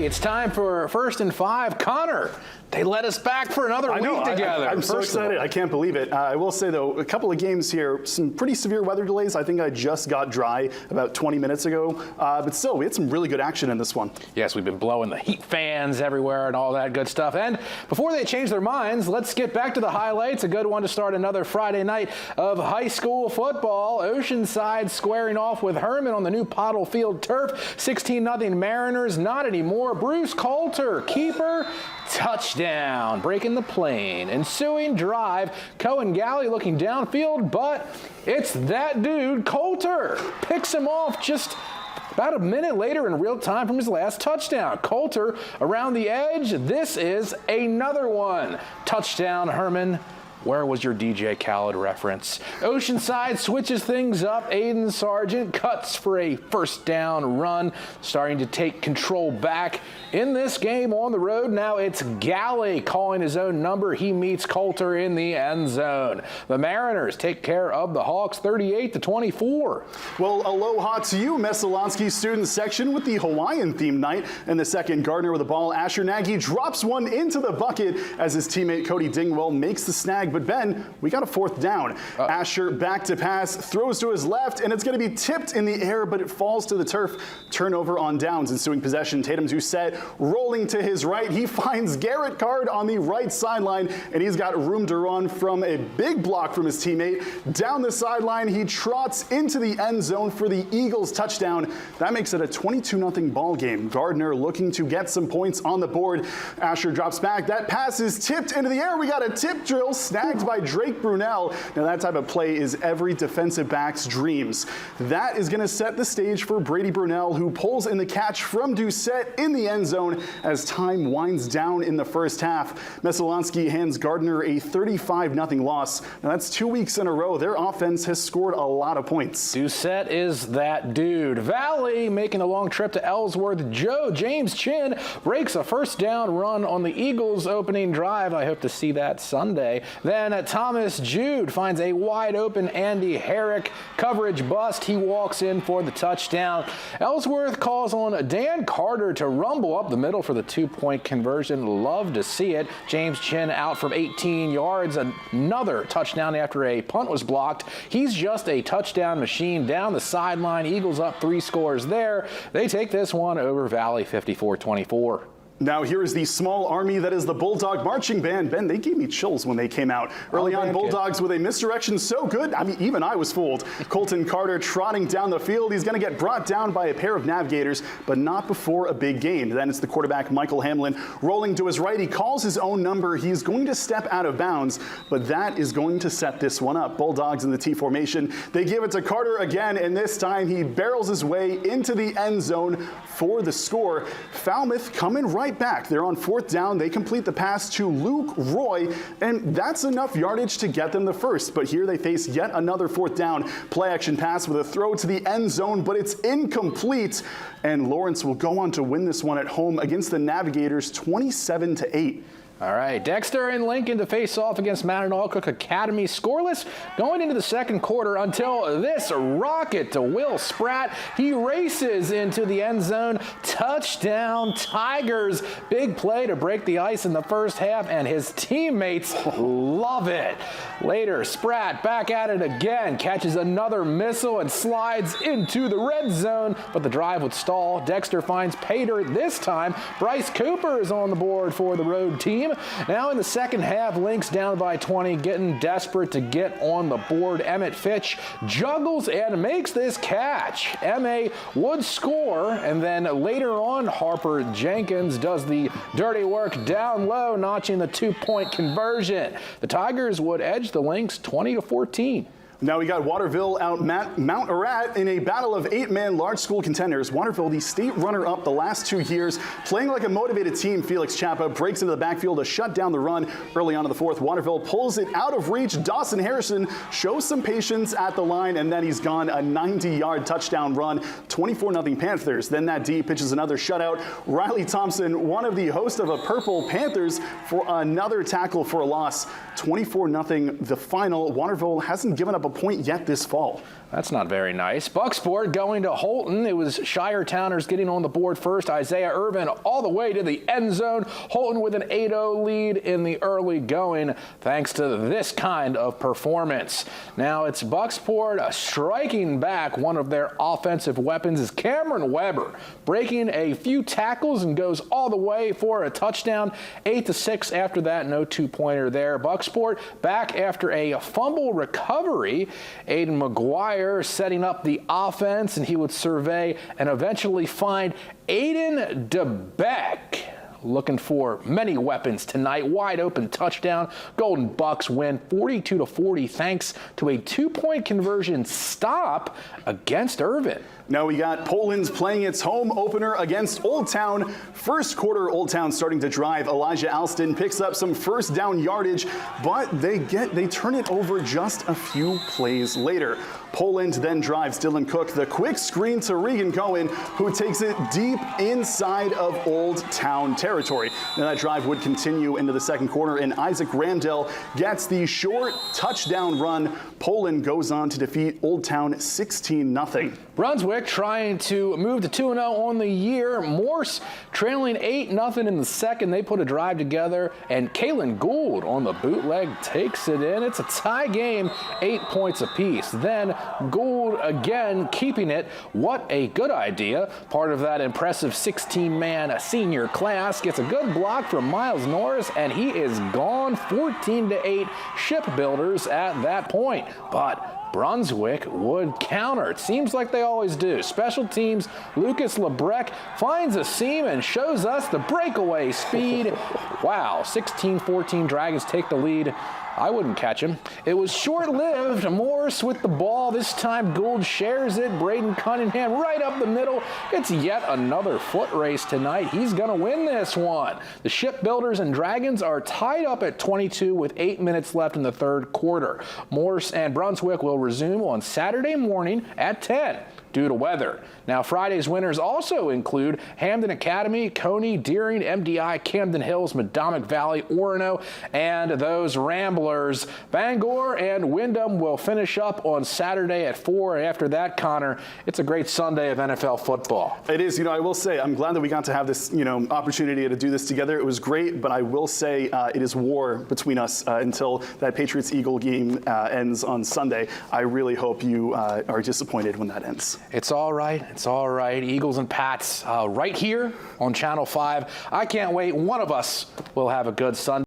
it's time for First and 5. Connor, they let us back for another week together. I'm so excited. I can't believe it. I will say, though, a couple of games here, some pretty severe weather delays. I think I just got dry about 20 minutes ago. But still, we had some really good action in this one. Yes, we've been blowing the heat fans everywhere and all that good stuff. And before they change their minds, let's get back to the highlights. A good one to start another Friday night of high school football. Oceanside squaring off with Herman on the new Pottle Field turf. 16-0 Mariners. Not anymore. Bruce Coulter, keeper, touchdown, breaking the plane. Ensuing drive, Cohen Galley looking downfield, but it's that dude, Coulter. Picks him off just about a minute later in real time from his last touchdown. Coulter around the edge. This is another one. Touchdown, Herman. Where was your DJ Khaled reference? Oceanside switches things up. Aiden Sargent cuts for a first down run, starting to take control back in this game on the road. Now it's Galley calling his own number. He meets Coulter in the end zone. The Mariners take care of the Hawks 38-24. Well, aloha to you, Messalonsky student section with the Hawaiian themed night. In the second, Gardner with the ball. Asher Nagy drops one into the bucket as his teammate Cody Dingwell makes the snag. But Ben, we got a fourth down. Asher back to pass, throws to his left, and it's going to be tipped in the air, but it falls to the turf. Turnover on downs. Ensuing possession, Tatum Doucette rolling to his right. He finds Garrett Card on the right sideline, and he's got room to run from a big block from his teammate. Down the sideline, he trots into the end zone for the Eagles touchdown. That makes it a 22-0 ball game. Gardner looking to get some points on the board. Asher drops back. That pass is tipped into the air. We got a tip drill. Snagged by Drake Brunel. Now that type of play is every defensive back's dreams. That is going to set the stage for Brady Brunel, who pulls in the catch from Doucette in the end zone as time winds down in the first half. Messalonsky hands Gardner a 35-0 loss. Now that's 2 weeks in a row. Their offense has scored a lot of points. Doucette is that dude. Valley making a long trip to Ellsworth. James Chin breaks a first down run on the Eagles' opening drive. I hope to see that Sunday. Then Thomas Jude finds a wide open Andy Herrick coverage bust. He walks in for the touchdown. Ellsworth calls on Dan Carter to rumble up the middle for the 2-point conversion. Love to see it. James Chin out from 18 yards. Another touchdown after a punt was blocked. He's just a touchdown machine down the sideline. Eagles up 3 scores there. They take this one over Valley 54-24. Now here is the small army that is the Bulldog Marching Band. Ben, they gave me chills when they came out. Early on, Bulldogs with a misdirection so good, I mean, even I was fooled. Colton Carter trotting down the field. He's going to get brought down by a pair of navigators, but not before a big gain. Then it's the quarterback, Michael Hamlin, rolling to his right. He calls his own number. He's going to step out of bounds, but that is going to set this one up. Bulldogs in the T formation. They give it to Carter again, and this time he barrels his way into the end zone for the score. Falmouth coming right back. They're on fourth down. They complete the pass to Luke Roy, and that's enough yardage to get them the first. But here they face yet another fourth down. Play action pass with a throw to the end zone, but it's incomplete. And Lawrence will go on to win this one at home against the Navigators 27-8. All right, Dexter and Lincoln to face off against Manitowoc Academy. Scoreless going into the second quarter until this rocket to Will Spratt. He races into the end zone. Touchdown, Tigers. Big play to break the ice in the first half, and his teammates love it. Later, Spratt back at it again, catches another missile and slides into the red zone, but the drive would stall. Dexter finds Pater this time. Bryce Cooper is on the board for the road team. Now in the second half, Lynx down by 20, getting desperate to get on the board. Emmett Fitch juggles and makes this catch. M.A. would score, and then later on, Harper Jenkins does the dirty work down low, notching the 2-point conversion. The Tigers would edge the Lynx 20-14. Now we got Waterville out Mount Ararat in a battle of 8-man large school contenders. Waterville, the state runner-up the last 2 years, playing like a motivated team. Felix Chapa breaks into the backfield to shut down the run. Early on in the fourth, Waterville pulls it out of reach. Dawson Harrison shows some patience at the line, and then he's gone. A 90-yard touchdown run, 24-0 Panthers. Then that D pitches another shutout. Riley Thompson, one of the hosts of a Purple Panthers, for another tackle for a loss. 24-0 the final. Waterville hasn't given up a point yet this fall. That's not very nice. Bucksport going to Holton. It was Shire Towners getting on the board first. Isaiah Irvin all the way to the end zone. Holton with an 8-0 lead in the early going thanks to this kind of performance. Now it's Bucksport striking back. One of their offensive weapons is Cameron Weber, breaking a few tackles and goes all the way for a touchdown. 8-6 after that, no two-pointer there. Bucksport back after a fumble recovery. Aiden McGuire setting up the offense, and he would survey and eventually find Aiden DeBeck. Looking for many weapons tonight. Wide open touchdown. Golden Bucks win 42-40 thanks to a 2-point conversion stop against Irvin. Now we got Poland's playing its home opener against Old Town. First quarter, Old Town starting to drive. Elijah Alston picks up some first down yardage, but they turn it over just a few plays later. Poland then drives. Dylan Cook, the quick screen to Regan Cohen, who takes it deep inside of Old Town territory. Now that drive would continue into the second quarter, and Isaac Ramdell gets the short touchdown run. Poland goes on to defeat Old Town 16-0. Brunswick trying to move to 2-0 on the year. Morse trailing 8-0 in the second. They put a drive together, and Kalen Gould on the bootleg takes it in. It's a tie game, 8 points apiece. Then Gould again keeping it. What a good idea. Part of that impressive 16-man senior class. Gets a good block from Miles Norris, and he is gone. 14-8 shipbuilders at that point. But Brunswick would counter. It seems like they always do. Special teams, Lucas Lebrecq finds a seam and shows us the breakaway speed. Wow, 16-14 Dragons take the lead. I wouldn't catch him. It was short-lived. Morris with the ball. This time Gould shares it. Braden Cunningham right up the middle. It's yet another foot race tonight. He's going to win this one. The Shipbuilders and Dragons are tied up at 22 with 8 minutes left in the third quarter. Morris and Brunswick will resume on Saturday morning at 10 due to weather. Now, Friday's winners also include Hamden Academy, Coney, Deering, MDI, Camden Hills, Madomic Valley, Orono, and those Ramblers. Bangor and Wyndham will finish up on Saturday at 4. After that, Connor, it's a great Sunday of NFL football. It is. I will say I'm glad that we got to have this, opportunity to do this together. It was great, but I will say it is war between us until that Patriots-Eagle game ends on Sunday. I really hope you are disappointed when that ends. It's all right. It's all right. Eagles and Pats right here on Channel 5. I can't wait. One of us will have a good Sunday.